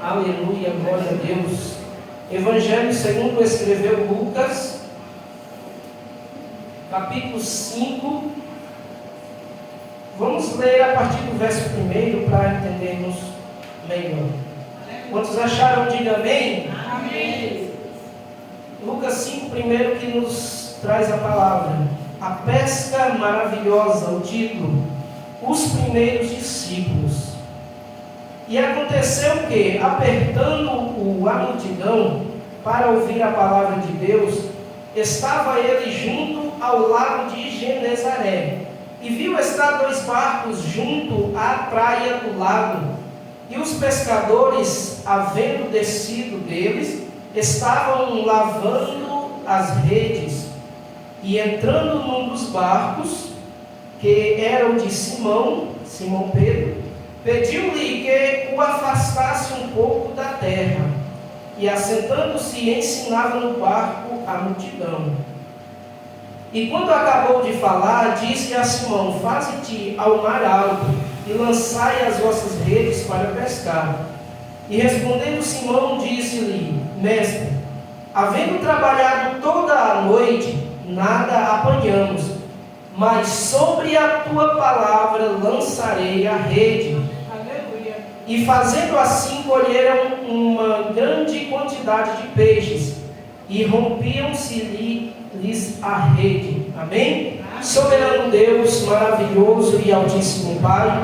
Aleluia, glória a Deus. Evangelho segundo escreveu Lucas, capítulo 5. Vamos ler a partir do verso 1 para entendermos melhor. Quantos acharam, diga amém? Amém. Lucas 5, primeiro, que nos traz a palavra. A pesca maravilhosa, o título. Os primeiros discípulos. E aconteceu que, apertando-o a multidão para ouvir a palavra de Deus, estava ele junto ao lago de Genezaré, e viu estar 2 barcos junto à praia do lago, e os pescadores, havendo descido deles, estavam lavando as redes, e entrando num dos barcos, que era o de Simão Pedro, pediu-lhe que o afastasse um pouco da terra, e assentando-se ensinava no barco a multidão. E quando acabou de falar, disse a Simão: faze-te ao mar alto, e lançai as vossas redes para pescar. E respondendo Simão, disse-lhe: mestre, havendo trabalhado toda a noite, nada apanhamos, mas sobre a tua palavra lançarei a rede. Aleluia. E fazendo assim, colheram uma grande quantidade de peixes, e rompiam-se-lhes a rede. Amém? Soberano Deus, maravilhoso e altíssimo Pai,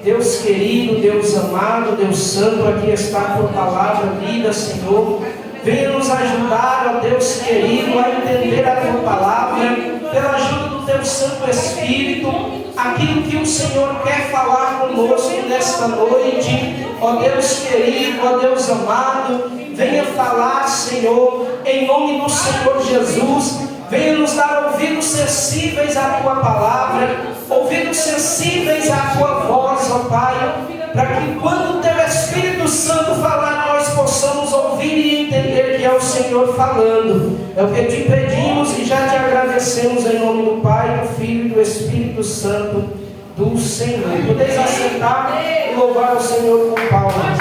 Deus querido, Deus amado, Deus santo, aqui está a tua palavra lida, Senhor. Venha nos ajudar, ó Deus querido, a entender a tua palavra, pela ajuda do teu Santo Espírito, aquilo que o Senhor quer falar conosco nesta noite. Ó Deus querido, ó Deus amado, venha falar, Senhor, em nome do Senhor Jesus. Venha nos dar ouvidos sensíveis à tua palavra, ouvidos sensíveis à tua voz, ó Pai, para que quando o teu Espírito Santo falar, nós possamos ouvir e entender que é o Senhor falando. É o que te pedimos e já te agradecemos em nome do Pai, do Filho e do Espírito Santo do Senhor. Podeis assentar e louvar o Senhor com palmas.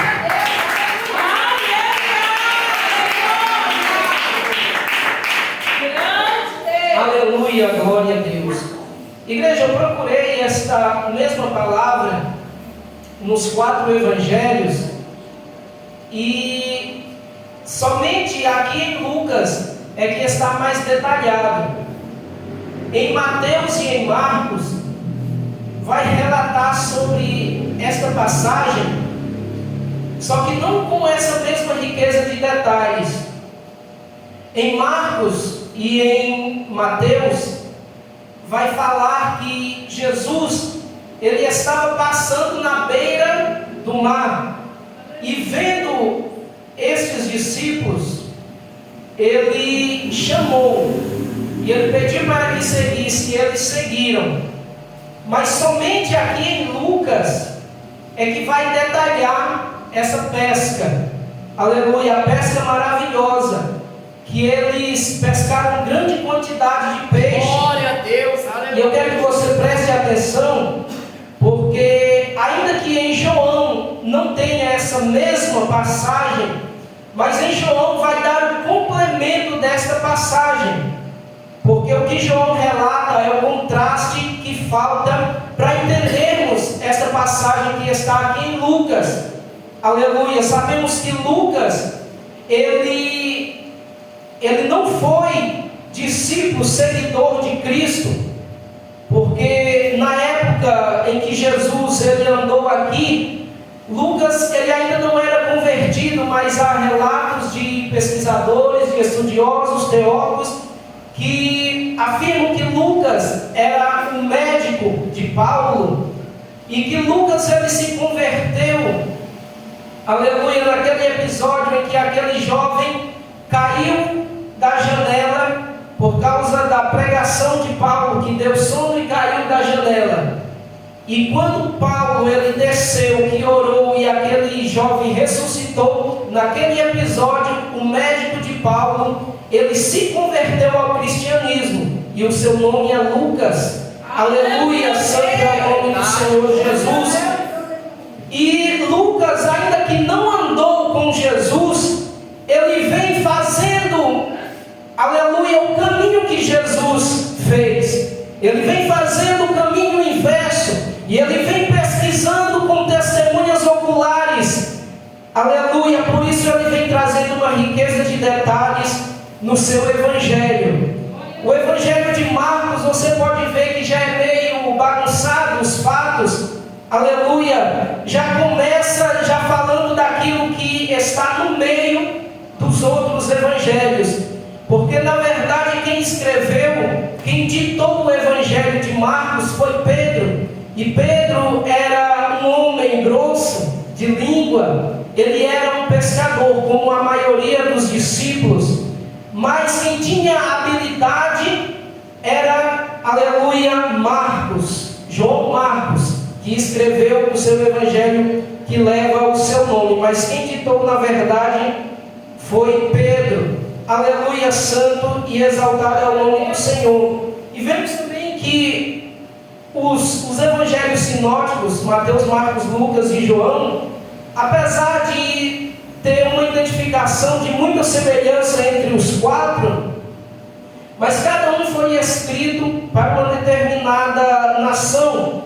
Aleluia, glória a Deus. Igreja, eu procurei esta mesma palavra nos 4 evangelhos, e somente aqui em Lucas é que está mais detalhado. Em Mateus e em Marcos vai relatar sobre esta passagem, só que não com essa mesma riqueza de detalhes. Em Marcos e em Mateus vai falar que Jesus, ele estava passando na beira do mar, e vendo estes discípulos, ele chamou, e ele pediu para que seguisse, e eles seguiram. Mas somente aqui em Lucas é que vai detalhar essa pesca. Aleluia, a pesca maravilhosa, que eles pescaram grande quantidade de peixe. Glória a Deus, aleluia. E eu quero que você preste atenção, porque ainda que em João não tenha essa mesma passagem, mas em João vai dar o complemento desta passagem, porque o que João relata é o contraste que falta para entendermos esta passagem que está aqui em Lucas. Aleluia. Sabemos que Lucas, ele não foi discípulo, seguidor de Cristo, porque na época em que Jesus ele andou aqui, Lucas ele ainda não era convertido, mas há relatos de pesquisadores, de estudiosos, teólogos, que afirmam que Lucas era um médico de Paulo, e que Lucas ele se converteu, aleluia, naquele episódio em que aquele jovem caiu da janela por causa da pregação de Paulo, que deu sono e caiu da janela. E quando Paulo ele desceu, que orou, e aquele jovem ressuscitou, naquele episódio o médico de Paulo ele se converteu ao cristianismo, e o seu nome é Lucas. Aleluia, santo é o nome do Senhor Jesus. E Lucas, ainda que não andou com Jesus, ele vem fazendo, aleluia, o caminho que Jesus fez. Ele vem fazendo o caminho inverso. E ele vem pesquisando com testemunhas oculares. Aleluia, por isso ele vem trazendo uma riqueza de detalhes no seu evangelho. O evangelho de Marcos, você pode ver que já é meio bagunçado os fatos. Aleluia, já começa já falando daquilo que está no meio dos outros evangelhos. Porque na verdade quem escreveu, quem ditou o evangelho de Marcos foi Pedro. E Pedro era um homem grosso de língua. Ele era um pescador, como a maioria dos discípulos. Mas quem tinha habilidade era, aleluia, Marcos, João Marcos, que escreveu o seu evangelho que leva o seu nome. Mas quem ditou na verdade foi Pedro. Aleluia, santo e exaltado é o nome do Senhor. E vemos também que os evangelhos sinóticos, Mateus, Marcos, Lucas e João, apesar de ter uma identificação de muita semelhança entre os quatro, mas cada um foi escrito para uma determinada nação.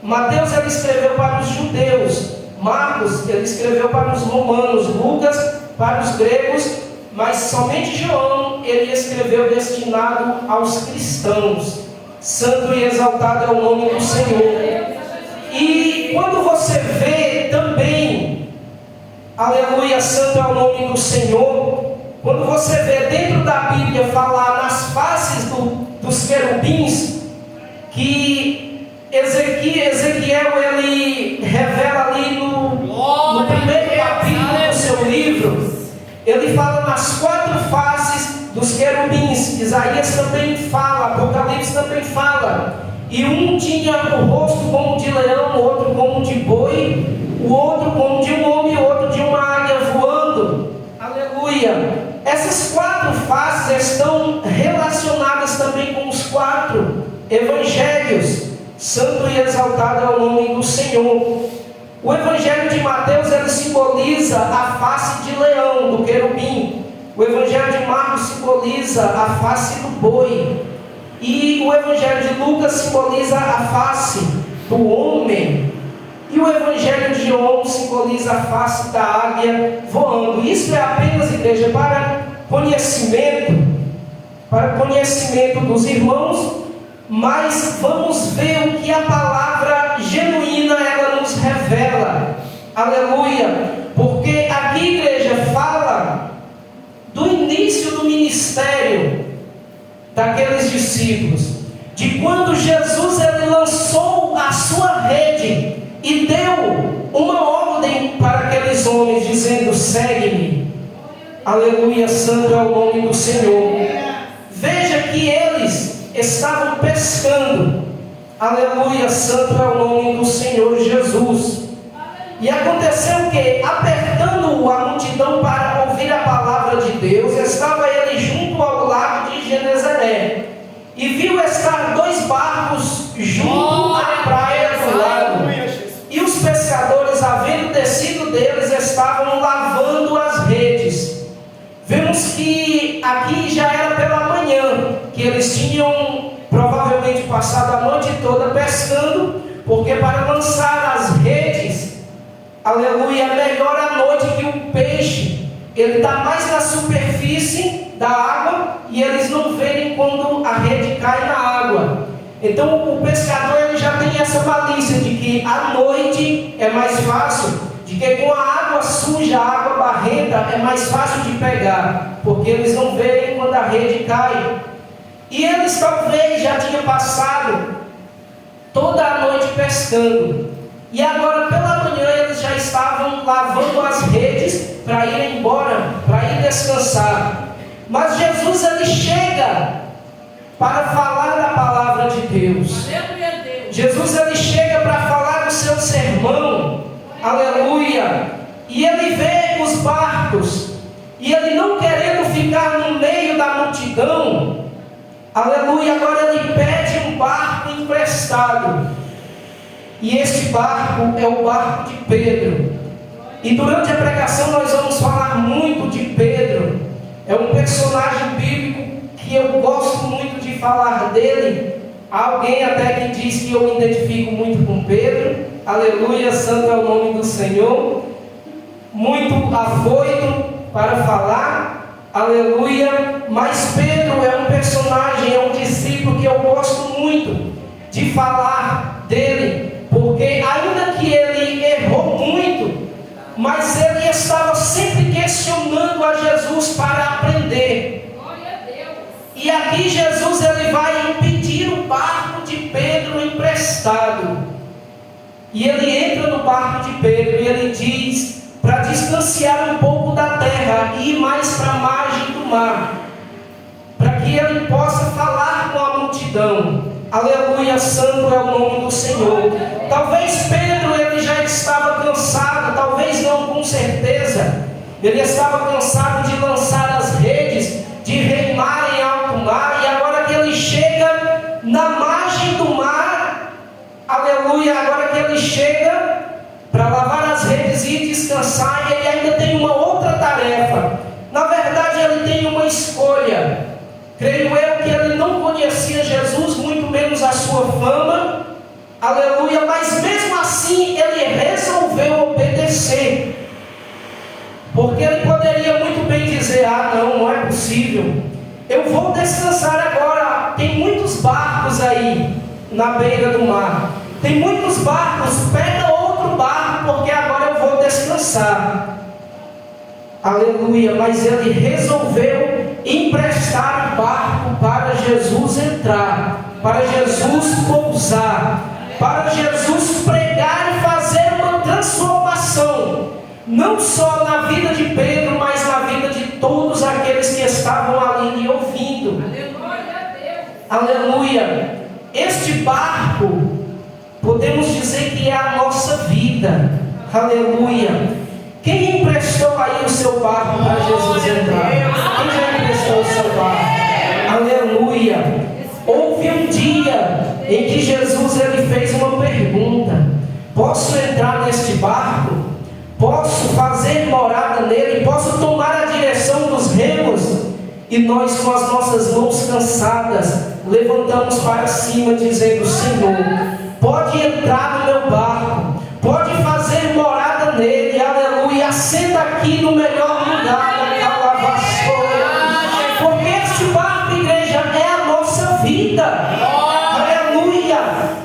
Mateus ele escreveu para os judeus, Marcos ele escreveu para os romanos, Lucas para os gregos, mas somente João ele escreveu destinado aos cristãos. Santo e exaltado é o nome do Senhor. E quando você vê também, aleluia, santo é o nome do Senhor, quando você vê dentro da Bíblia falar nas faces dos querubins, que Ezequiel ele revela ali no primeiro capítulo do seu livro, ele fala nas quatro faces dos querubins. Isaías também fala, Apocalipse também fala. E um tinha o rosto como de leão, o outro como de boi, o outro como de um homem, o outro de uma águia voando. Aleluia! Essas quatro faces estão relacionadas também com os quatro evangelhos. Santo e exaltado é o nome do Senhor. O evangelho de Mateus ele simboliza a face de leão, do querubim. O evangelho de Marcos simboliza a face do boi. E o evangelho de Lucas simboliza a face do homem. E o evangelho de João simboliza a face da águia voando. Isso é apenas, igreja, para conhecimento dos irmãos. Mas vamos ver o que a palavra genuína ela nos revela. Aleluia. Porque aqui, igreja, fala do início do ministério daqueles discípulos, de quando Jesus ele lançou a sua rede e deu uma ordem para aqueles homens, dizendo: segue-me. Aleluia, santo é o nome do Senhor. Veja que eles estavam pescando. Aleluia, santo é o nome do Senhor Jesus. E aconteceu que, apertando a multidão para ouvir a palavra de Deus, estava ele junto ao lago de Genezaré, e viu estar dois barcos junto à praia do lago, e os pescadores, havendo descido deles, estavam lavando as redes. Vemos que aqui já era pela manhã, que eles tinham provavelmente passado a noite toda pescando, porque para lançar as redes, aleluia, é melhor à noite, que o peixe ele está mais na superfície da água e eles não verem quando a rede cai na água. Então o pescador ele já tem essa malícia de que à noite é mais fácil, de que com a água suja, a água barrenta é mais fácil de pegar, porque eles não verem quando a rede cai. E eles talvez já tinham passado toda a noite pescando, e agora pela manhã eles já estavam lavando as redes para ir embora, para ir descansar. Mas Jesus ele chega para falar da palavra de Deus. Jesus ele chega para falar do seu sermão. Aleluia. E ele vê os barcos, e ele não querendo ficar no meio da multidão, aleluia, agora ele pede um barco emprestado. E esse barco é o barco de Pedro. E durante a pregação nós vamos falar muito de Pedro. É um personagem bíblico que eu gosto muito de falar dele. Há alguém até que diz que eu me identifico muito com Pedro. Aleluia, santo é o nome do Senhor. Muito afoito para falar. Aleluia. Mas Pedro é um personagem, é um discípulo que eu gosto muito de falar dele. Porque ainda que ele errou muito, mas ele estava sempre questionando a Jesus para aprender. Glória a Deus. E aqui Jesus ele vai pedir o barco de Pedro emprestado. E ele entra no barco de Pedro e ele diz para distanciar um pouco da terra e ir mais para a margem do mar, para que ele possa falar com a multidão. Aleluia, santo é o nome do Senhor. Talvez Pedro ele já estava cansado, talvez não, com certeza. Ele estava cansado de lançar as redes, de remar em alto mar, e agora que ele chega na margem do mar, aleluia, agora que ele chega para lavar as redes e descansar, ele ainda tem uma outra tarefa. Na verdade, ele tem uma escolha. Creio eu que ele não conhecia Jesus, muito menos a sua fama, aleluia, mas mesmo assim ele resolveu obedecer, porque ele poderia muito bem dizer: ah, não é possível, eu vou descansar agora. Tem muitos barcos aí na beira do mar, tem muitos barcos, pega outro barco, porque agora eu vou descansar. Aleluia, mas ele resolveu emprestar o barco para Jesus entrar, para Jesus pousar, para Jesus pregar e fazer uma transformação, não só na vida de Pedro, mas na vida de todos aqueles que estavam ali lhe ouvindo. Aleluia. Este barco, podemos dizer que é a nossa vida. Aleluia. Quem emprestou aí o seu barco para Jesus entrar? Quem já emprestou o seu barco? Aleluia. Houve um dia em que Jesus ele fez uma pergunta: posso entrar neste barco? Posso fazer morada nele? Posso tomar a direção dos remos? E nós, com as nossas mãos cansadas, levantamos para cima dizendo: Senhor, pode entrar no meu barco, pode fazer morada nele, aleluia, assenta aqui no melhor lugar daquela vassoura, porque este barco, igreja, é a nossa vida, aleluia,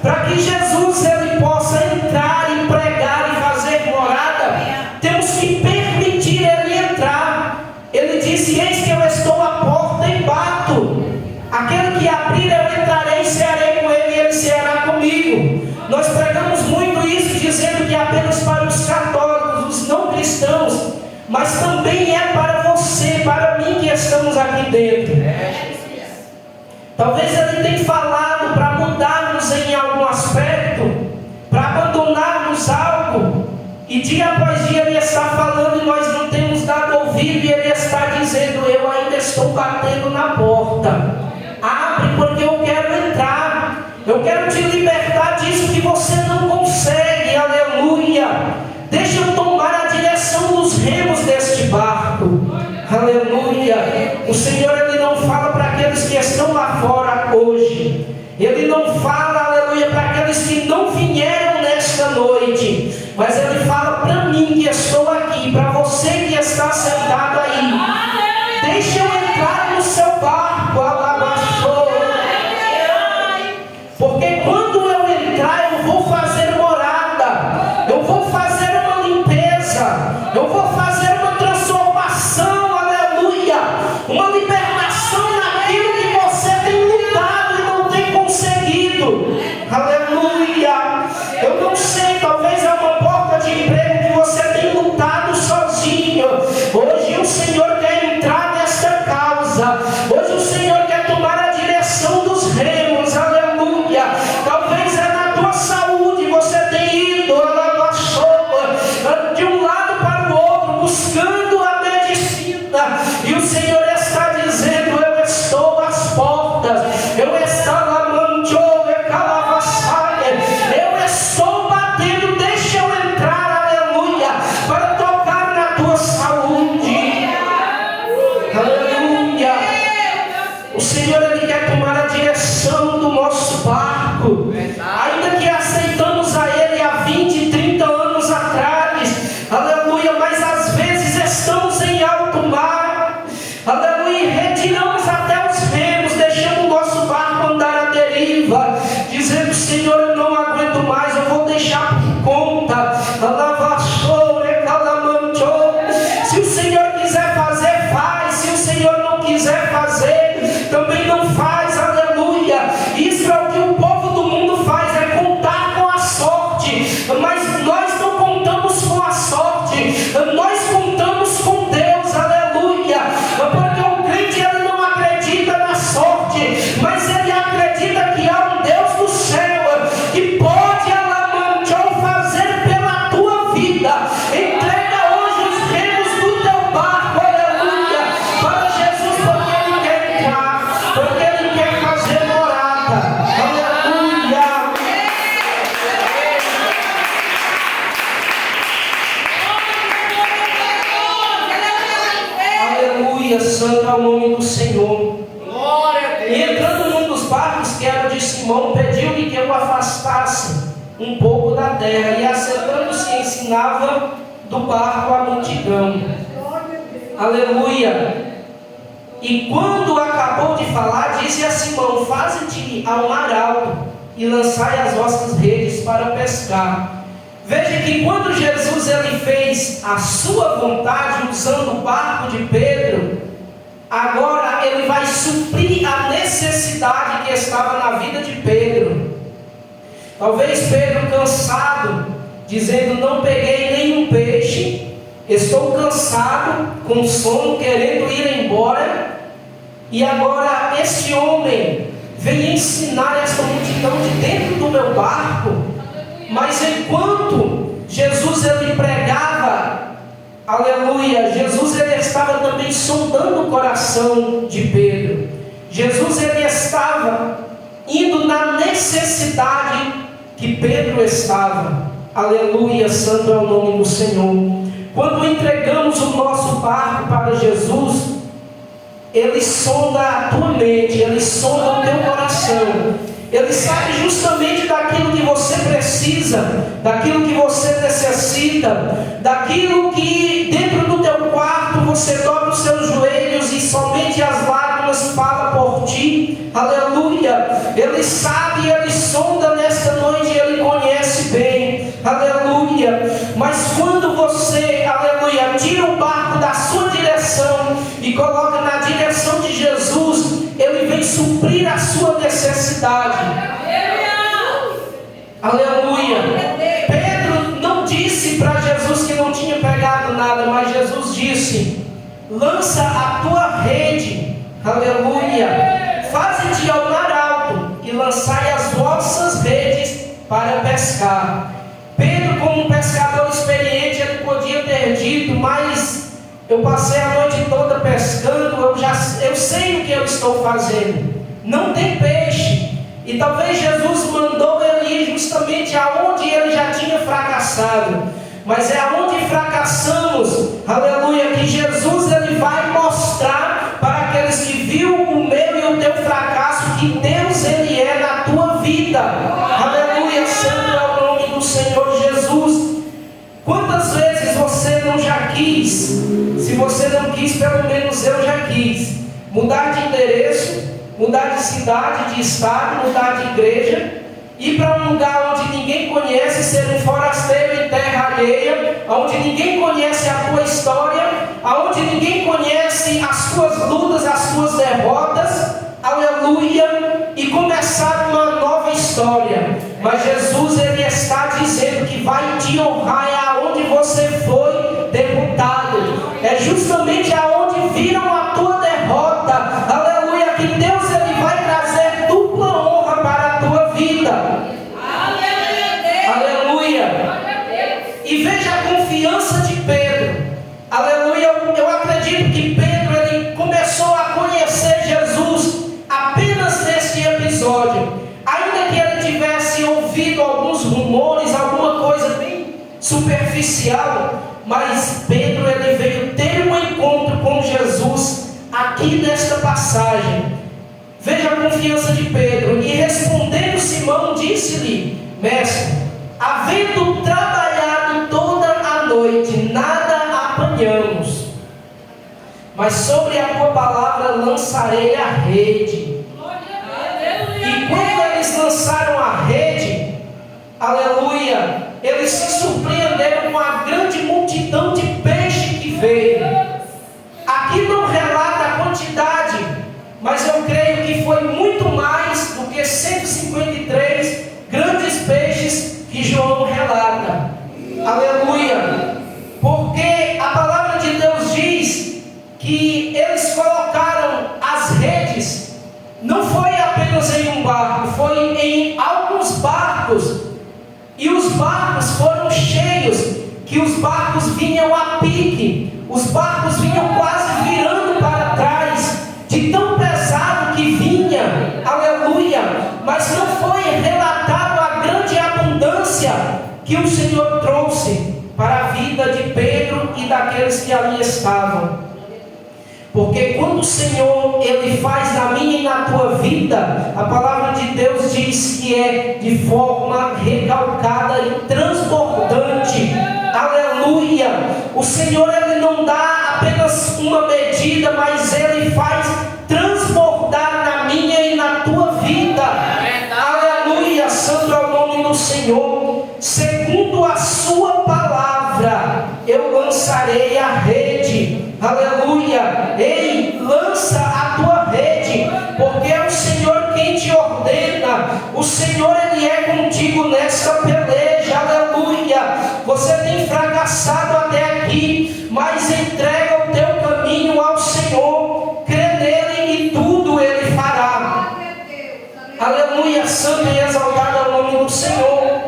para que Jesus ele possa entrar e pregar e fazer morada, temos que permitir ele entrar. Ele disse: eis que eu estou à porta e bato, aquele que abrir eu entrarei e cearei com ele e ele ceará comigo. Nós pregamos muito isso, dizendo que é apenas para os católicos, os não cristãos, mas também é para você, para mim que estamos aqui dentro. Talvez ele tenha falado para mudarmos em algum aspecto, para abandonarmos algo, e dia após dia ele está falando e nós não temos dado ouvido, e ele está dizendo: eu ainda estou batendo na porta, abre porque eu quero entrar. Eu quero te libertar disso que você não consegue, aleluia. Deixa eu tomar a direção dos remos deste barco, aleluia. O Senhor ele não fala para aqueles que estão lá fora hoje, ele não fala, aleluia, para aqueles que não vieram nesta noite, mas ele fala para mim que estou aqui, para você que está sentado aí. Deixa eu entrar no seu barco, alabaçou. Porque quando eu entrar, eu vou fazer morada, eu vou fazer uma limpeza. Aleluia, santo é o nome do Senhor. Glória a Deus. E entrando num dos barcos, que era o de Simão, pediu-lhe que eu afastasse um pouco da terra, e assentando-se ensinava do barco a multidão. Aleluia. E quando acabou de falar, disse a Simão: faze-te ao mar alto e lançai as vossas redes para pescar. Veja que quando Jesus ele fez a sua vontade usando o barco de Pedro, agora ele vai suprir a necessidade que estava na vida de Pedro. Talvez Pedro cansado, dizendo: não peguei nenhum peixe, estou cansado, com sono, querendo ir embora. E agora este homem vem ensinar esta multidão de dentro do meu barco. Mas enquanto Jesus ele pregava, aleluia, Jesus ele estava também sondando o coração de Pedro. Jesus ele estava indo na necessidade que Pedro estava. Aleluia, santo é o nome do Senhor. Quando entregamos o nosso barco para Jesus, Ele sonda a tua mente, Ele sonda o teu coração. Ele sabe justamente daquilo que você precisa, daquilo que você necessita, daquilo que dentro do teu quarto você dobra os seus joelhos e somente as lágrimas falam por ti. Aleluia. Ele sabe, Ele sonda nesta noite, Ele conhece bem. Aleluia. Mas quando você, aleluia, tira o barco da sua direção e coloca na direção de Jesus, Ele vem suprir a sua necessidade. Aleluia. Pedro não disse para Jesus que não tinha pegado nada, mas Jesus disse: lança a tua rede. Aleluia. Faze-te ao mar alto e lançai as vossas redes para pescar. Pedro, como um pescador experiente, ele podia ter dito: mas eu passei a noite toda pescando, eu sei o que eu estou fazendo, não tem peixe. E talvez Jesus mandou ele ir justamente aonde ele já tinha fracassado. Mas é aonde fracassamos, aleluia, que Jesus ele vai mostrar para aqueles que viu o meu e o teu fracasso, que Deus ele é na tua vida. Aleluia, santo é o nome do Senhor Jesus. Quantas vezes você não já quis? Se você não quis, pelo menos eu já quis mudar de endereço, mudar de cidade, de estado, mudar de igreja, ir para um lugar onde ninguém conhece, ser um forasteiro em terra alheia, onde ninguém conhece a tua história, onde ninguém conhece as tuas lutas, as tuas derrotas, aleluia, e começar uma nova história. Mas Jesus ele está dizendo que vai te honrar aonde você foi derrotado, é justamente aonde viram a tua derrota, aleluia, que Deus ele vai trazer dupla honra para a tua vida. Aleluia. E veja a confiança de Pedro. Aleluia. Eu acredito que Pedro ele começou a conhecer Jesus apenas neste episódio. Ainda que ele tivesse ouvido alguns rumores, alguma coisa bem superficial, mas Pedro ele veio ter um encontro com Jesus aqui nesta passagem. Veja a confiança de Pedro. E respondendo Simão, disse-lhe: mestre, havendo trabalhado toda a noite, nada apanhamos, mas sobre a tua palavra lançarei a rede. E quando eles lançaram a rede, aleluia, eles se surpreenderam com a grande multidão de peixe que veio. Aqui não relata a quantidade, mas eu creio que foi muito mais do que 153 grandes peixes que João relata. Aleluia. Porque a palavra de Deus diz que eles colocaram as redes, não foi apenas em um barco, foi em alguns barcos. E os barcos foram cheios, que os barcos vinham a pique, os barcos vinham quase virando para trás, de tão pesado que vinha, aleluia. Mas não foi relatado a grande abundância que o Senhor trouxe para a vida de Pedro e daqueles que ali estavam. Porque quando o Senhor, Ele faz na minha e na tua vida, a palavra de Deus diz que é de forma recalcada e transbordante. Aleluia! O Senhor, Ele não dá apenas uma medida, mas Ele faz transbordar na minha e na tua vida. Aleluia! Santo é o nome do Senhor. Segundo a sua palavra, eu lançarei a rede. Aleluia! Ei, lança a tua rede, porque é o Senhor quem te ordena. O Senhor, Ele é contigo nessa peleja. Aleluia! Você tem fracassado até aqui, mas entrega o teu caminho ao Senhor. Crê nele e tudo Ele fará. Aleluia! Santo e exaltado é o nome do Senhor.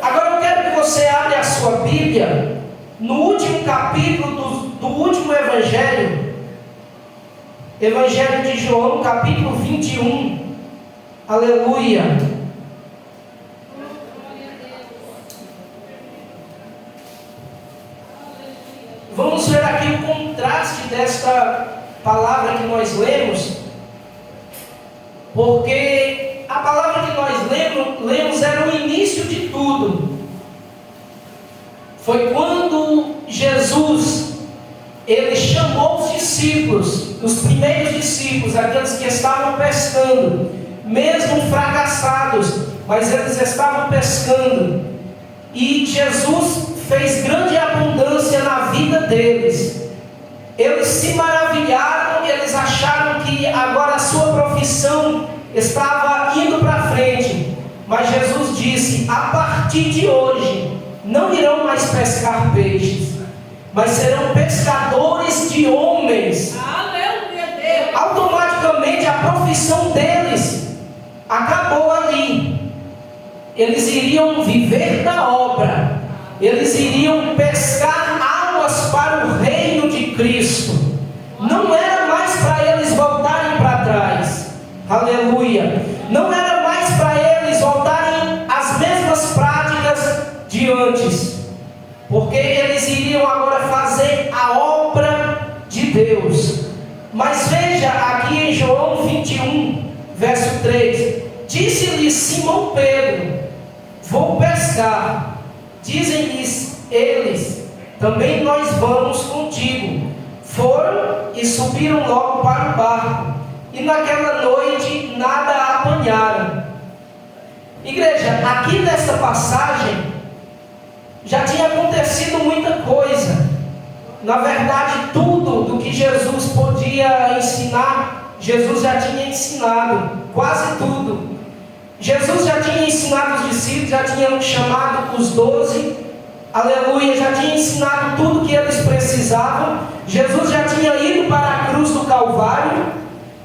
Agora eu quero que você abra a sua Bíblia no último capítulo do último Evangelho, Evangelho de João, capítulo 21. Aleluia. Vamos ver aqui o contraste desta palavra que nós lemos, porque a palavra que nós lemos era o início de tudo. Foi quando Jesus, Ele chamou os discípulos, os primeiros discípulos, aqueles que estavam pescando, mesmo fracassados, mas eles estavam pescando, e Jesus fez grande abundância na vida deles. Eles se maravilharam, eles acharam que agora a sua profissão estava indo para frente, mas Jesus disse: a partir de hoje não irão mais pescar peixes, mas serão pescadores de homens. Automaticamente a profissão deles acabou ali. Eles iriam viver da obra, eles iriam pescar almas para o reino de Cristo. Não era mais para eles voltarem para trás. Aleluia! Não era mais para eles voltarem às mesmas práticas de antes, porque eles iriam agora fazer a obra de Deus. Mas veja aqui em João 21, verso 3: disse-lhe Simão Pedro: vou pescar. Dizem-lhes eles: também nós vamos contigo. Foram e subiram logo para o barco, e naquela noite nada apanharam. Igreja, aqui nesta passagem já tinha acontecido muita coisa. Na verdade, tudo do que Jesus podia ensinar, Jesus já tinha ensinado, quase tudo. Jesus já tinha ensinado os discípulos, já tinha chamado os 12, aleluia, já tinha ensinado tudo que eles precisavam. Jesus já tinha ido para a cruz do Calvário.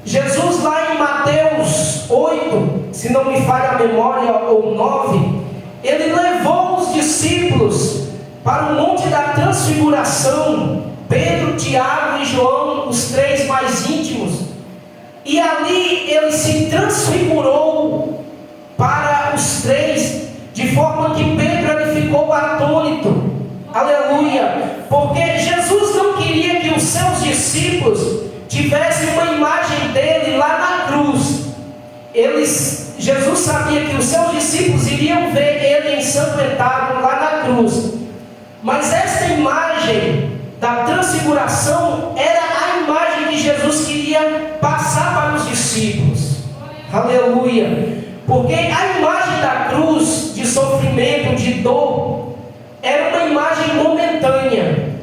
Jesus, lá em Mateus 8, se não me falha a memória, ou 9, ele levou os discípulos para o Monte da Transfiguração, Pedro, Tiago e João, os três mais íntimos, e ali ele se transfigurou para os três, de forma que Pedro ele ficou atônito. Aleluia! Porque Jesus não queria que os seus discípulos tivessem uma imagem dele lá na cruz. Jesus sabia que os seus discípulos iriam ver ele ensanguentado lá na cruz, mas esta imagem da transfiguração era a imagem que Jesus queria passar para os discípulos. Aleluia! Porque a imagem da cruz, de sofrimento, de dor, era uma imagem momentânea,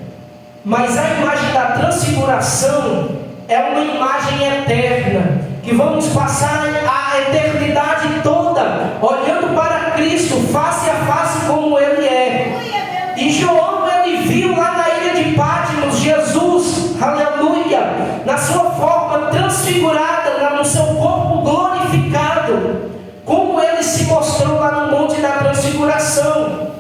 mas a imagem da transfiguração é uma imagem eterna, que vamos passar a eternidade toda olhando para Cristo, face a face como Ele é. E João, ele viu lá na ilha de Patmos Jesus, aleluia, na sua forma transfigurada, no seu corpo glorificado, como ele se mostrou lá no Monte da Transfiguração.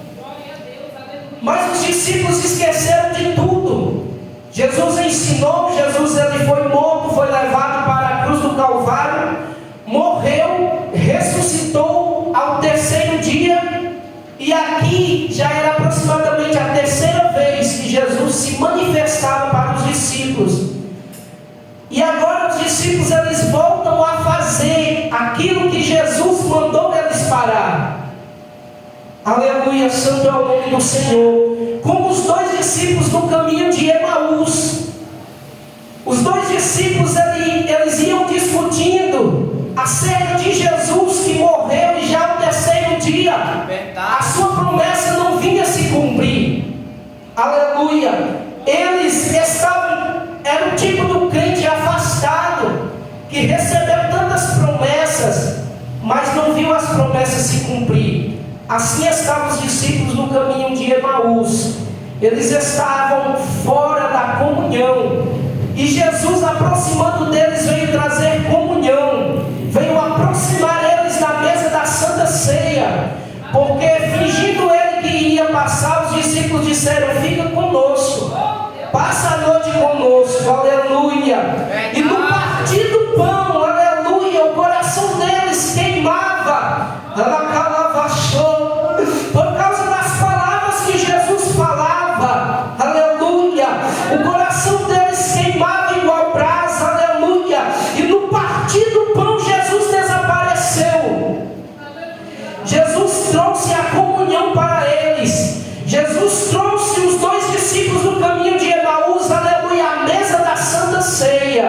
Mas os discípulos esqueceram de tudo. Jesus ensinou, Jesus ele foi morto, foi levado para a cruz do Calvário, morreu, ressuscitou ao terceiro dia, e aqui já era aproximadamente a terceira vez que Jesus se manifestava para os discípulos. Aleluia, santo é o nome do Senhor. Como os dois discípulos no caminho de Emaús. Os dois discípulos eles iam discutindo acerca de Jesus que morreu e já no terceiro dia a sua promessa não vinha se cumprir. Aleluia. Eles era o tipo do crente afastado que recebeu tantas promessas, mas não viu as promessas se cumprir. Assim estavam os discípulos no caminho de Emaús. Eles estavam fora da comunhão. E Jesus, aproximando deles, veio trazer comunhão. Veio aproximar eles da mesa da Santa Ceia. Porque fingindo ele que iria passar, os discípulos disseram: fica conosco, passa a noite conosco, aleluia. E no partir do pão, aleluia, o coração deles queimava. Por causa das palavras que Jesus falava, aleluia. O coração deles queimava igual brasa, aleluia. E no partir do pão, Jesus desapareceu. Jesus trouxe a comunhão para eles. Jesus trouxe os dois discípulos no caminho de Emaús, aleluia, a mesa da Santa Ceia,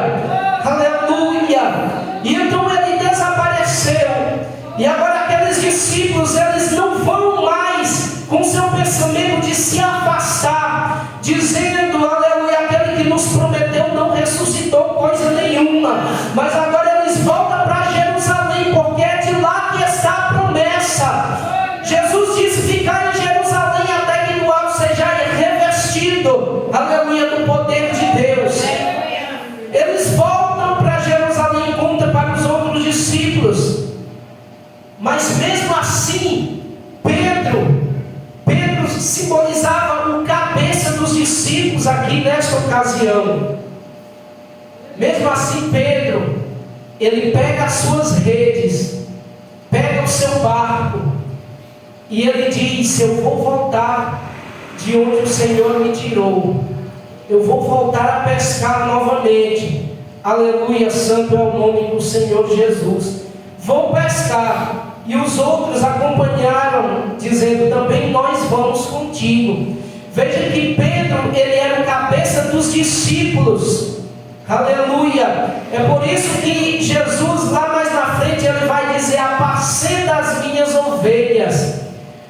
aleluia. E então ele desapareceu. E agora aqueles discípulos, eles não vão mais com seu pensamento de se afastar, dizendo, aleluia, aquele que nos prometeu não ressuscitou coisa nenhuma. Mas agora eles voltam para Jerusalém, porque é de lá que está a promessa. Jesus disse: ficar em Jerusalém até que no alto seja revestido, aleluia, do poder de Deus. Eles voltam para Jerusalém, conta para os outros discípulos. Mas mesmo assim, Pedro simbolizava o cabeça dos discípulos aqui nesta ocasião. Mesmo assim, Pedro, ele pega as suas redes, pega o seu barco, e ele diz: eu vou voltar de onde o Senhor me tirou. Eu vou voltar a pescar novamente. Aleluia, santo é o nome do Senhor Jesus. Vou pescar. E os outros acompanharam, dizendo: também nós vamos contigo. Veja que Pedro, ele era o cabeça dos discípulos. Aleluia. É por isso que Jesus, lá mais na frente, ele vai dizer: apacenta as minhas ovelhas.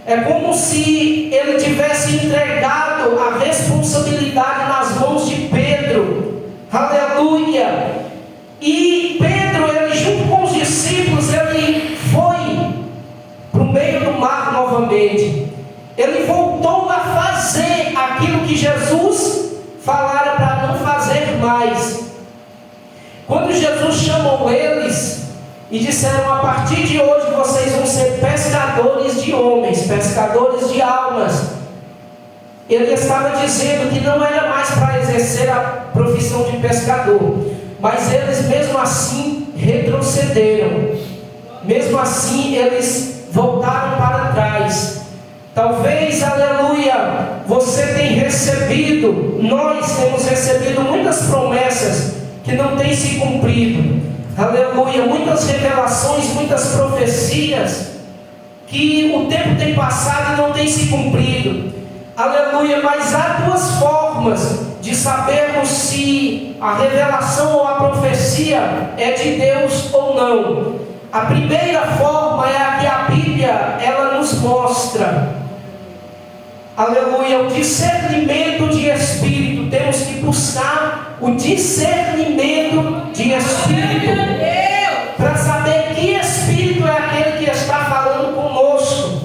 É como se ele tivesse entregado a responsabilidade nas mãos de Pedro. Aleluia. E Pedro, ele junto com os discípulos, ele foi para o meio do mar novamente. Ele voltou a fazer aquilo que Jesus falara para não fazer mais. Quando Jesus chamou eles e disseram: a partir de hoje vocês vão ser pescadores de homens, pescadores de almas. Ele estava dizendo que não era mais para exercer a profissão de pescador, mas eles mesmo assim retrocederam. Mesmo assim eles voltaram para trás. Talvez, aleluia, você tenha recebido, nós temos recebido muitas promessas que não têm se cumprido. Aleluia, muitas revelações, muitas profecias que o tempo tem passado e não tem se cumprido. Aleluia, mas há duas formas de sabermos se a revelação ou a profecia é de Deus ou não. A primeira forma é a que a Bíblia ela nos mostra. Aleluia, o discernimento de espírito. Temos que buscar o discernimento de espírito para saber que espírito é aquele que está falando conosco.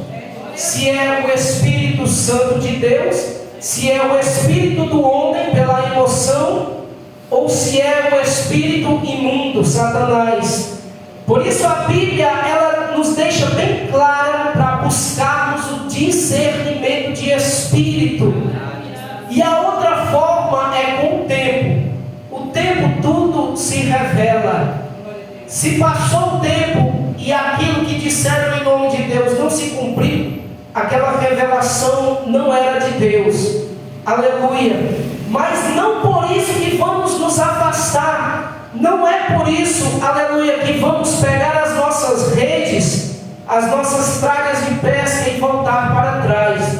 Se é o Espírito Santo de Deus, se é o espírito do homem pela emoção, ou se é o espírito imundo, Satanás. Por isso a Bíblia ela nos deixa bem clara para buscarmos o discernimento de espírito. E a outra forma é com o tempo. O tempo tudo se revela. Se passou o tempo e aquilo que disseram em nome de Deus não se cumpriu, aquela revelação não era de Deus. Aleluia. Mas não por isso que vamos nos afastar. Não é por isso, aleluia, que vamos pegar as nossas redes, as nossas pragas de pesca e voltar para trás.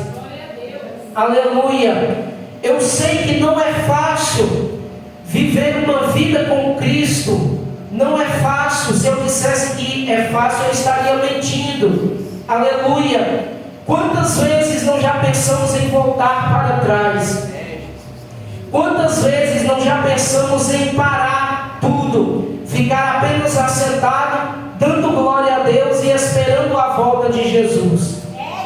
Aleluia. Eu sei que não é fácil viver uma vida com Cristo. Não é fácil. Se eu dissesse que é fácil, eu estaria mentindo. Aleluia. Quantas vezes não já pensamos em voltar para trás? Quantas vezes não já pensamos em parar tudo, ficar apenas assentado, dando glória a Deus e esperando a volta de Jesus?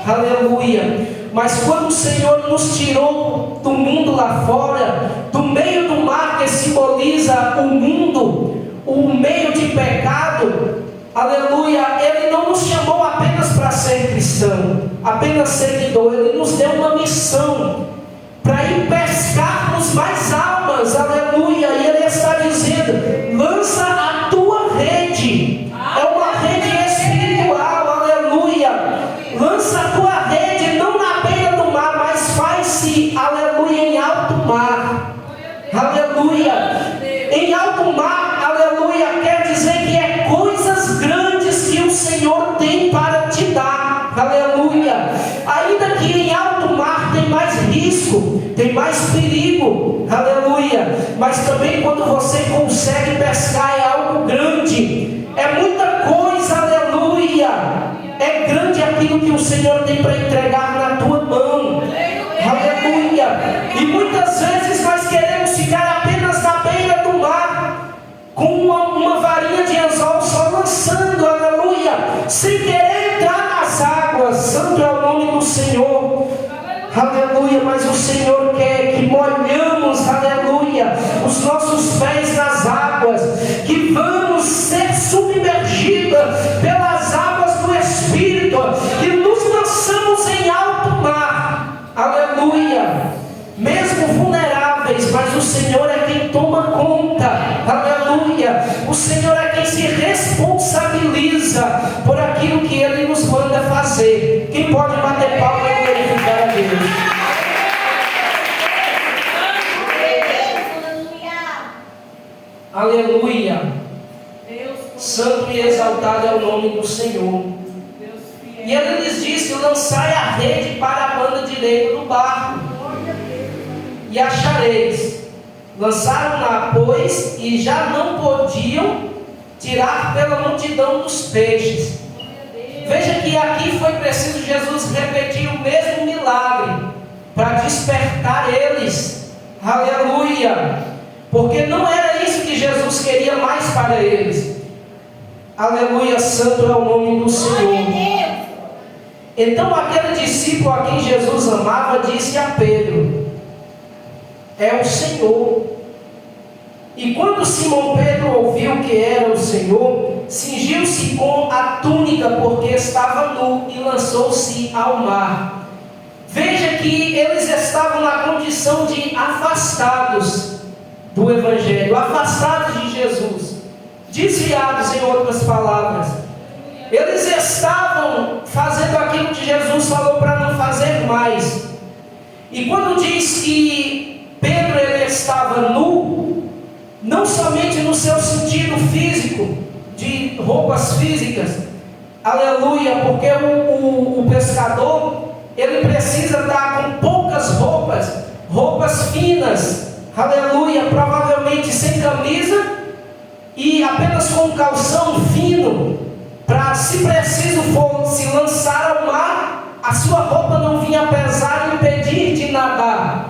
Aleluia. Mas quando o Senhor nos tirou do mundo lá fora, do meio do mar que simboliza o mundo, o meio de pecado, aleluia, Ele não nos chamou apenas para ser cristão, apenas seguidor. Ele nos deu uma missão para ir pescarmos mais almas, aleluia. E Ele está dizendo: lança a tua rede. É uma rede espiritual, aleluia. Lança a tua rede não na beira do mar, mas faz-se, aleluia, em alto mar. Aleluia. Em alto mar, aleluia, quer dizer que é coisas grandes que o Senhor tem para te dar. Aleluia. Ainda que em alto mar tem mais risco, tem mais perigo, aleluia, mas também quando você consegue pescar é algo grande, é muita coisa, aleluia. É grande aquilo que o Senhor tem para entregar na tua mão, aleluia. E muitas vezes nós queremos ficar apenas na beira do mar, com uma varinha de anzol só lançando, aleluia, sem querer entrar nas águas. Santo é o nome do Senhor, aleluia. Mas o Senhor quer que molhamos, aleluia, os nossos pés nas águas, que vamos ser submergidos pelas águas do Espírito, que nos lançamos em alto mar, aleluia, mesmo vulneráveis, mas o Senhor é quem toma conta, aleluia. O Senhor é quem se responsabiliza por aquilo que Ele nos manda fazer. Quem pode bater palma e glorificar a Deus? Aleluia. Santo e exaltado é o nome do Senhor. E Ele lhes disse: lançai a rede para a banda direita do barco, e achareis. Lançaram-na, pois, e já não podiam tirar pela multidão dos peixes. Veja que aqui foi preciso Jesus repetir o mesmo milagre para despertar eles, aleluia, porque não era isso que Jesus queria mais para eles. Aleluia, santo é o nome do Senhor. Então aquele discípulo a quem Jesus amava disse a Pedro: é o Senhor. E quando Simão Pedro ouviu que era o Senhor, cingiu-se com a túnica, porque estava nu, e lançou-se ao mar. Veja que eles estavam na condição de afastados do Evangelho, afastados de Jesus, desviados, em outras palavras. Eles estavam fazendo aquilo que Jesus falou para não fazer mais. E quando diz que Pedro ele estava nu, não somente no seu sentido físico, de roupas físicas, aleluia, porque o pescador, ele precisa estar com poucas roupas finas, aleluia, provavelmente sem camisa e apenas com um calção fino, para, se preciso for se lançar ao mar, a sua roupa não vinha pesar e impedir de nadar.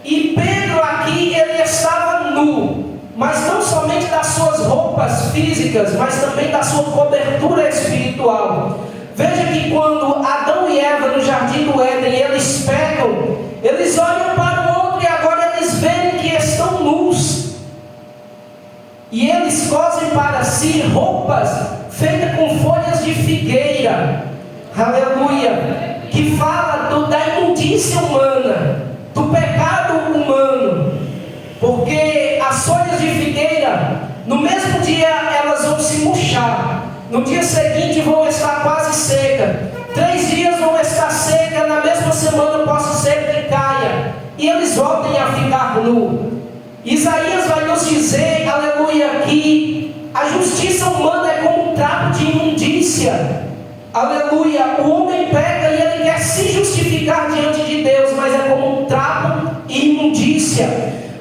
E Pedro aqui, ele estava nu, mas não somente das suas roupas físicas, mas também da sua cobertura espiritual. Veja que quando Adão e Eva no jardim do Éden, eles pecam, eles olham para o outro e agora eles veem que estão nus. E eles cosem para si roupas feitas com folhas de figueira, aleluia, que fala da imundícia humana, do pecado humano, porque as folhas de figueira, no mesmo dia elas vão se murchar, no dia seguinte vão estar quase secas, 3 dias vão estar secas, na mesma semana possa ser que caia, e eles voltem a ficar nu. Isaías vai nos dizer, aleluia, que a justiça humana é como um trapo de imundícia, Aleluia, o homem pega e ele quer se justificar diante de Deus, mas é como um trapo e imundícia.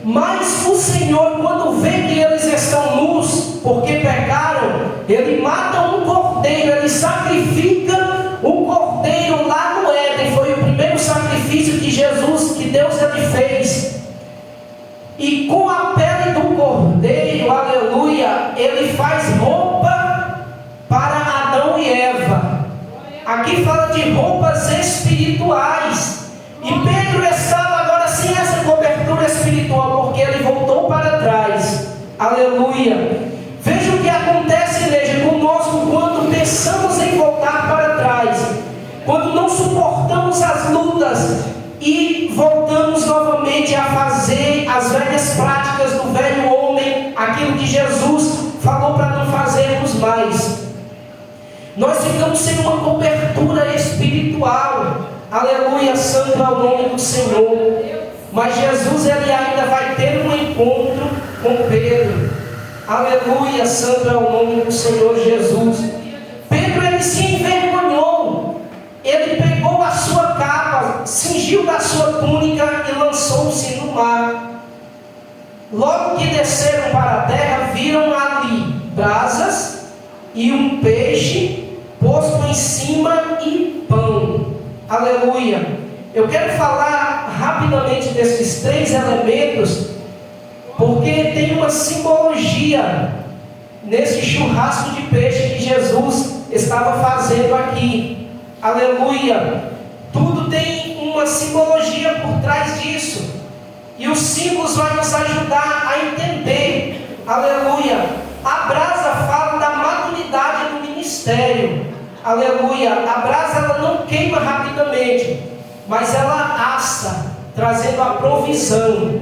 Mas o Senhor, quando vê que eles estão nus, porque pecaram, Ele mata um cordeiro, Ele sacrifica um cordeiro lá no Éden. Foi o primeiro sacrifício que Deus ele fez. E com a pele do cordeiro, aleluia, Ele faz roupa para Adão e Eva. Aqui fala de roupas espirituais. E Pedro estava agora sem essa cobertura espiritual, porque ele voltou para trás. Aleluia. Veja o que acontece, igreja, conosco quando pensamos em voltar para trás. Quando não suportamos as lutas e voltamos novamente a fazer as velhas práticas do velho homem, aquilo que Jesus falou para não fazermos mais. Nós ficamos sem uma cobertura espiritual. Aleluia, santo é o nome do Senhor. Mas Jesus ele ainda vai ter um encontro com Pedro. Aleluia, santo é o nome do Senhor Jesus. Pedro ele se envergonhou. Ele pegou a sua capa, cingiu da sua túnica e lançou-se no mar. Logo que desceram para a terra, viram ali brasas e um peixe posto em cima e pão. Aleluia. Eu quero falar rapidamente desses três elementos, porque tem uma simbologia nesse churrasco de peixe que Jesus estava fazendo aqui. Aleluia. Tudo tem uma simbologia por trás disso. E os símbolos vão nos ajudar a entender. Aleluia. A brasa fala da maturidade do ministério. Aleluia. A brasa ela não queima rapidamente, mas ela assa, trazendo a provisão.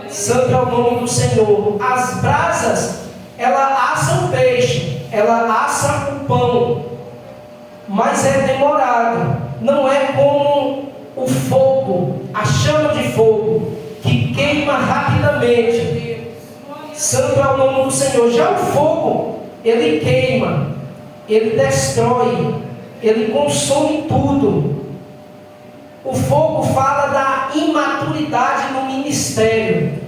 Santo é o nome do Senhor. As brasas, ela assa o peixe, ela assa o pão, mas é demorado. Não é como o fogo, a chama de fogo, que queima rapidamente. Santo é o nome do Senhor. Já o fogo, ele queima, ele destrói, ele consome tudo. O fogo fala da imaturidade no ministério.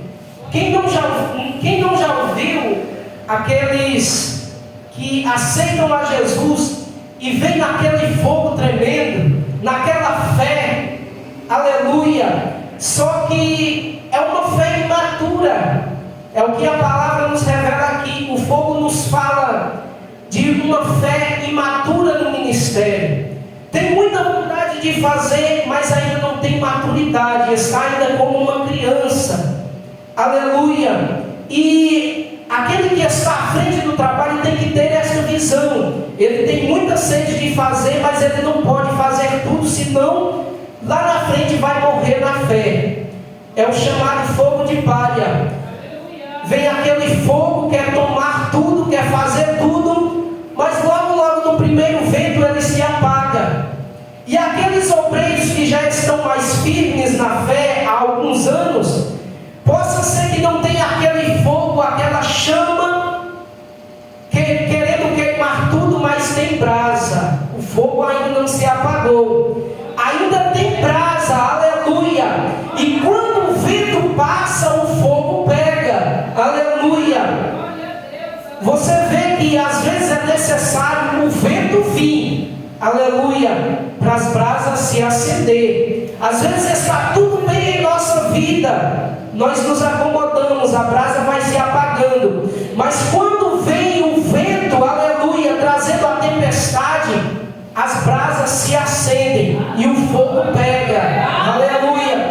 Quem não já ouviu aqueles que aceitam a Jesus e vem naquele fogo tremendo, naquela fé, aleluia, só que é uma fé imatura. É o que a palavra nos revela aqui. O fogo nos fala de uma fé imatura no ministério. Tem muita vontade de fazer, mas ainda não tem maturidade, está ainda como uma criança. Aleluia. E aquele que está à frente do trabalho tem que ter essa visão. Ele tem muita sede de fazer, mas ele não pode fazer tudo, senão lá na frente vai morrer na fé. É o chamado fogo de palha. Vem aquele fogo, quer tomar tudo, quer fazer tudo, mas logo no primeiro vento ele se apaga. E aqueles obreiros que já estão mais firmes na fé há alguns anos, possa ser que não tenha aquele fogo, aquela chama, querendo queimar tudo, mas tem brasa. O fogo ainda não se apagou, ainda tem brasa, aleluia. E quando o vento passa, o fogo pega, aleluia. Você vê que às vezes é necessário o vento vir, aleluia, para as brasas se acender. Às vezes está tudo bem em nossa vida, nós nos acomodamos, a brasa vai se apagando, mas quando vem o vento, aleluia, trazendo a tempestade, as brasas se acendem e o fogo pega, aleluia.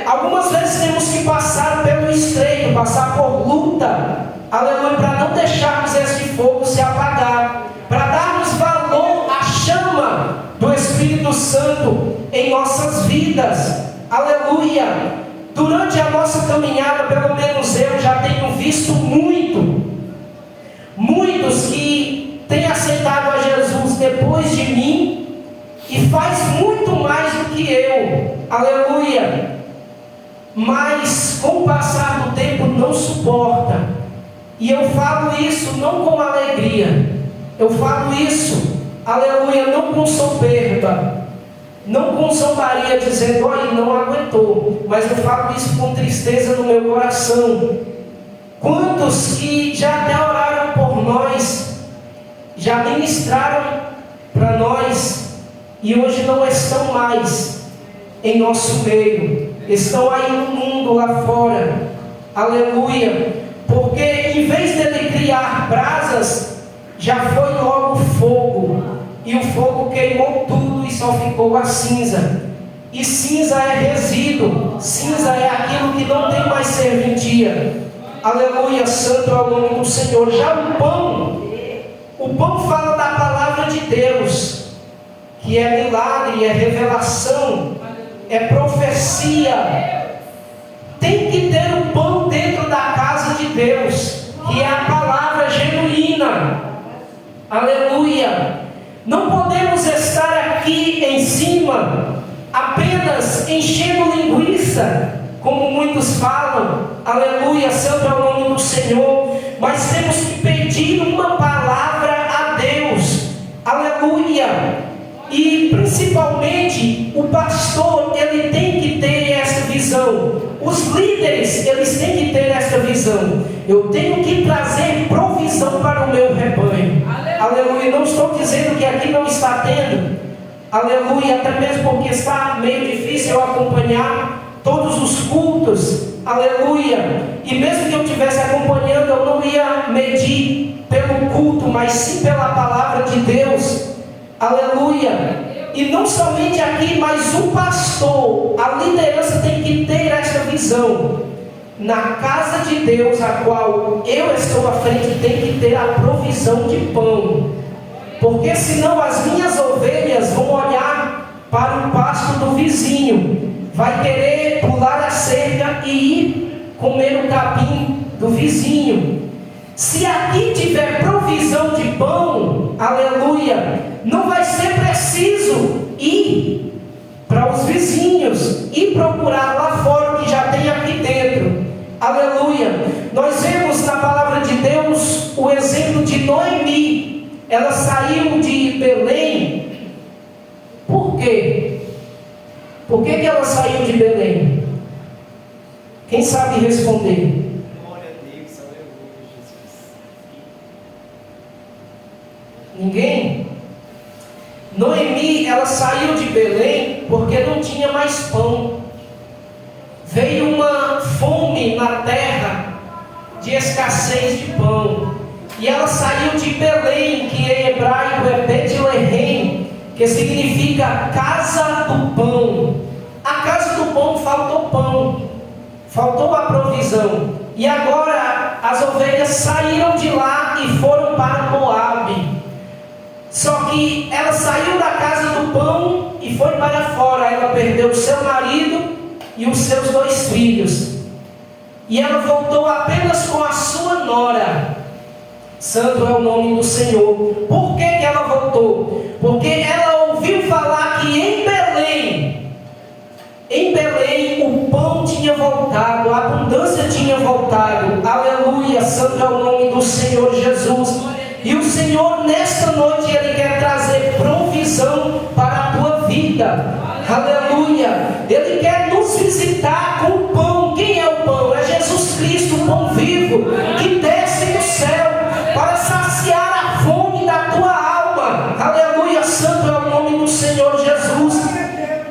Algumas vezes temos que passar pelo estreito, passar por luta, aleluia, para não deixarmos esse fogo se apagar, para darmos valor à chama do Espírito Santo em nossas vidas, aleluia. Durante a nossa caminhada, pelo menos eu já tenho visto muitos que têm aceitado a Jesus depois de mim e faz muito mais do que eu, aleluia, mas com o passar do tempo não suporta. E eu falo isso não com alegria, eu falo isso aleluia, não com soberba, não com zombaria, dizendo, olha, não aguentou, mas eu falo isso com tristeza no meu coração. Quantos que já até oraram por nós, já ministraram para nós, e hoje não estão mais em nosso meio, estão aí no mundo lá fora, aleluia, porque em vez dele criar brasas, já foi logo fogo, e o fogo queimou tudo e só ficou a cinza. E cinza é resíduo, cinza é aquilo que não tem mais serventia. Aleluia, santo é o nome do Senhor. Já o pão fala da palavra de Deus, que é milagre, é revelação, é profecia. Tem que ter o pão dentro da casa de Deus, que é a palavra genuína. Aleluia. Não podemos estar aqui em cima apenas enchendo linguiça, como muitos falam, aleluia, santo é o nome do Senhor, mas temos que pedir uma palavra a Deus, aleluia, e principalmente o pastor, ele tem que ter essa visão, os líderes, eles têm que ter essa visão. Eu tenho que trazer provisão para o meu rebanho, aleluia. Não estou dizendo que aqui não está tendo, aleluia, até mesmo porque está meio difícil eu acompanhar todos os cultos, aleluia, e mesmo que eu estivesse acompanhando, eu não ia medir pelo culto, mas sim pela palavra de Deus, aleluia. E não somente aqui, mas o pastor, a liderança tem que ter esta visão. Na casa de Deus, a qual eu estou à frente, tem que ter a provisão de pão, porque senão as minhas ovelhas vão olhar para o pasto do vizinho, vai querer pular a cerca e ir comer o capim do vizinho. Se aqui tiver provisão de pão, aleluia, não vai ser preciso ir para os vizinhos e procurar lá fora o que já tem aqui dentro, aleluia. Nós vemos na palavra de Deus o exemplo de Noemi. Ela saiu de Belém. Por quê? Por que ela saiu de Belém? Quem sabe responder? Glória a Deus, aleluia, Jesus. Ninguém? Noemi, ela saiu de Belém porque não tinha mais pão. Veio uma fome na terra de escassez de pão. E ela saiu de Belém, que em hebraico é Betlehem, que significa casa do pão. A casa do pão faltou pão, faltou a provisão. E agora as ovelhas saíram de lá e foram para Moabe. Só que ela saiu da casa do pão e foi para fora. Ela perdeu o seu marido e os seus 2 filhos. E ela voltou apenas com a sua nora. Santo é o nome do Senhor. Por que ela voltou? Porque ela ouviu falar que em Belém o pão tinha voltado, a abundância tinha voltado. Aleluia, santo é o nome do Senhor Jesus. E o Senhor nesta noite Ele quer trazer provisão para a tua vida. Aleluia. Ele quer nos visitar com o pão. Quem é o pão? É Jesus Cristo, o pão vivo, que desce do céu para saciar a fome da tua alma. Aleluia, santo é o nome do Senhor Jesus.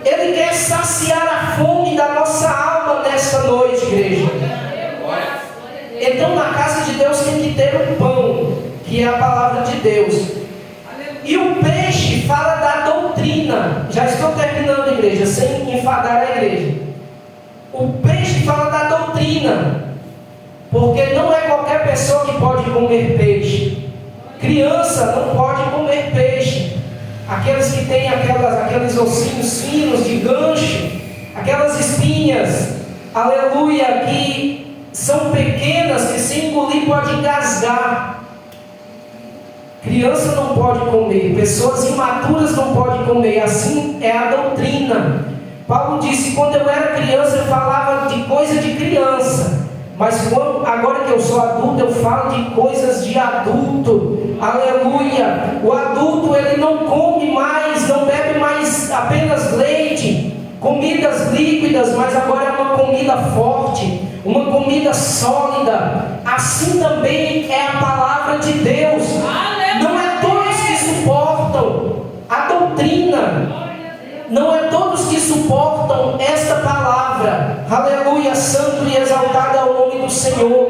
Ele quer saciar a fome da nossa alma nesta noite, igreja. Então na casa de Deus tem que ter o pão, que é a palavra de Deus. E o peixe fala da doutrina. Já estou terminando, igreja, sem enfadar a igreja. O peixe fala da doutrina, porque não é qualquer pessoa que pode comer peixe. Criança não pode comer peixe. Aqueles que têm aqueles ossinhos finos de gancho, aquelas espinhas, aleluia, que são pequenas, que se engolir pode engasgar. Criança não pode comer, pessoas imaturas não podem comer, assim é a doutrina. Paulo disse, quando eu era criança eu falava de coisa de criança, mas agora que eu sou adulto eu falo de coisas de adulto. Aleluia. O adulto, ele não come mais, não bebe mais apenas leite, comidas líquidas, mas agora é uma comida forte, uma comida sólida. Assim também é a palavra de Deus. Não é todos que suportam a doutrina, não é todos que suportam esta palavra. Aleluia, santo e exaltado é o nome do Senhor.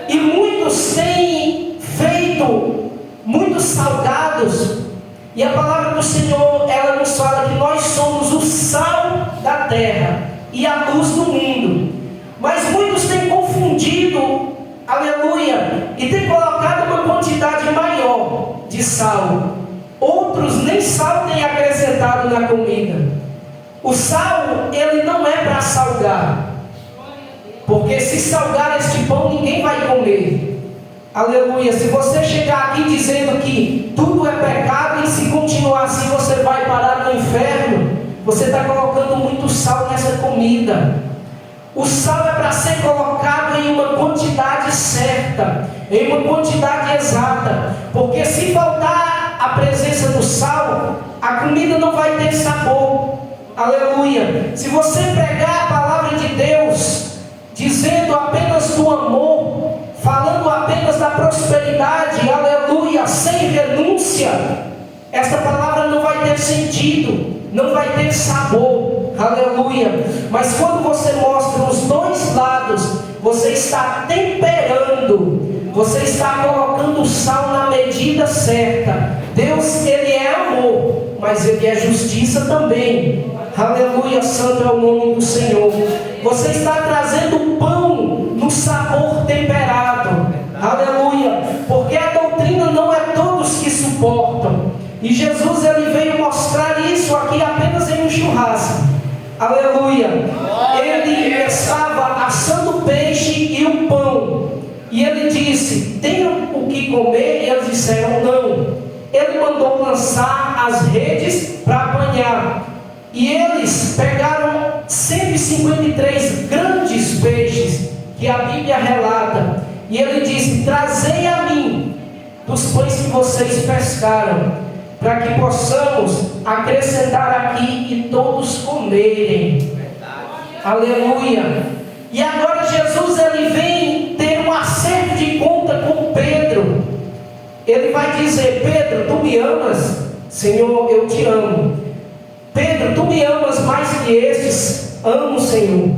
E muitos têm feito muitos salgados, e a palavra do Senhor, ela nos fala que nós somos o sal da terra e a luz do mundo. Mas muitos têm confundido, aleluia, e têm colocado uma quantidade maior de sal. Outros nem sal têm acrescentado na comida. O sal, ele não é para salgar, porque se salgar este pão, ninguém vai comer. Aleluia. Se você chegar aqui dizendo que tudo é pecado e se continuar assim você vai parar no inferno, você está colocando muito sal nessa comida. O sal é para ser colocado em uma quantidade certa, em uma quantidade exata, porque se faltar a presença do sal, a comida não vai ter sabor. Aleluia. Se você pregar a palavra de Deus dizendo apenas do amor, falando apenas da prosperidade, aleluia, sem renúncia, esta palavra não vai ter sentido, não vai ter sabor, aleluia. Mas quando você mostra os dois lados, você está temperando, você está colocando o sal na medida certa. Deus, ele é amor, mas ele é justiça também. Aleluia, santo é o nome do Senhor. Você está trazendo pão no sabor temperado. Aleluia, porque a doutrina não é todos que suportam. E Jesus, ele veio mostrar isso aqui apenas em um churrasco. Aleluia. Ele estava assando o peixe e o pão, e ele disse: tenham o que comer? E eles disseram não. Ele mandou lançar as redes para apanhar, e eles pegaram 153 grandes peixes, que a Bíblia relata. E ele disse: trazei a mim dos pães que vocês pescaram, para que possamos acrescentar aqui e todos comerem. Aleluia. E agora Jesus, ele vem ter um acerto de conta com Pedro. Ele vai dizer: Pedro, tu me amas? Senhor, eu te amo. Pedro, tu me amas mais que estes? Amo, Senhor.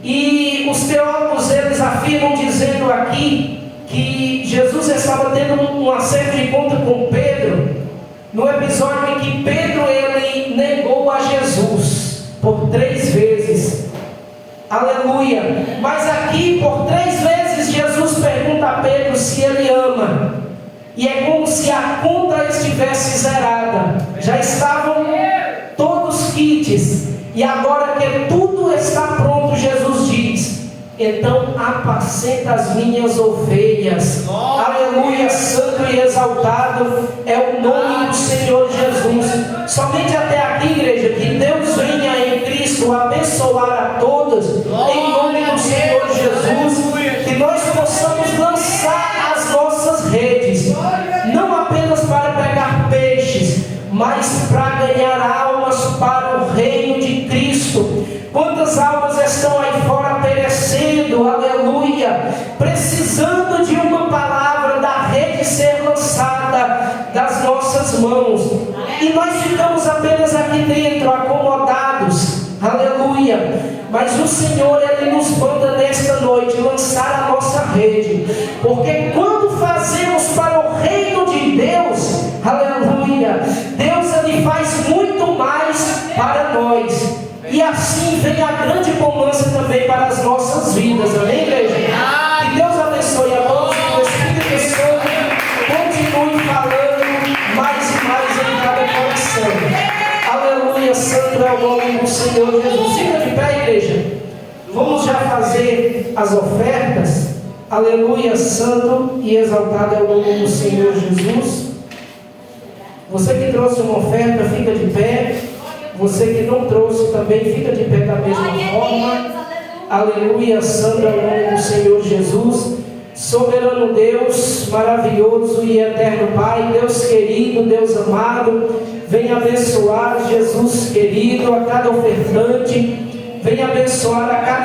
E os teólogos, eles afirmam dizendo aqui que Jesus estava tendo um acerto de conta com Pedro no episódio em que Pedro, ele negou a Jesus por 3 vezes. Aleluia. Mas aqui, por 3 vezes, Jesus pergunta a Pedro se ele ama, e é como se a conta estivesse zerada. Já estavam todos quites, e agora que tudo está pronto, Jesus diz: então apacenta as minhas ovelhas. Aleluia, santo e exaltado é o nome do Senhor Jesus. Somente até aqui, igreja, que Deus venha em Cristo abençoar a todos, em nome do Senhor Jesus, que nós possamos lançar as nossas redes, não apenas para pegar peixes, mas para ganhar almas para o reino de Cristo. Quantas almas estão aí fora perecendo, aleluia, precisando de uma palavra da rede ser lançada das nossas mãos, e nós ficamos apenas aqui dentro, acomodados, aleluia. Mas o Senhor, ele nos manda nesta noite lançar a nossa rede, porque quando fazemos para o reino de Deus, aleluia, Deus, ele faz muito mais para nós, e assim vem a grande bonança também para as nossas vidas. Amém, igreja? Que Deus abençoe a todos, que o Espírito Santo continue falando mais e mais em cada coração. Aleluia, santo é o nome do Senhor Jesus. Fica de pé, igreja. Vamos já fazer as ofertas. Aleluia, santo e exaltado é o nome do Senhor Jesus. Você que trouxe uma oferta, fica de pé. Você que não trouxe também, fica de pé da mesma forma. Aleluia, santo é o nome do Senhor Jesus. Soberano Deus, maravilhoso e eterno Pai, Deus querido, Deus amado, venha abençoar, Jesus querido, a cada ofertante, venha abençoar a cada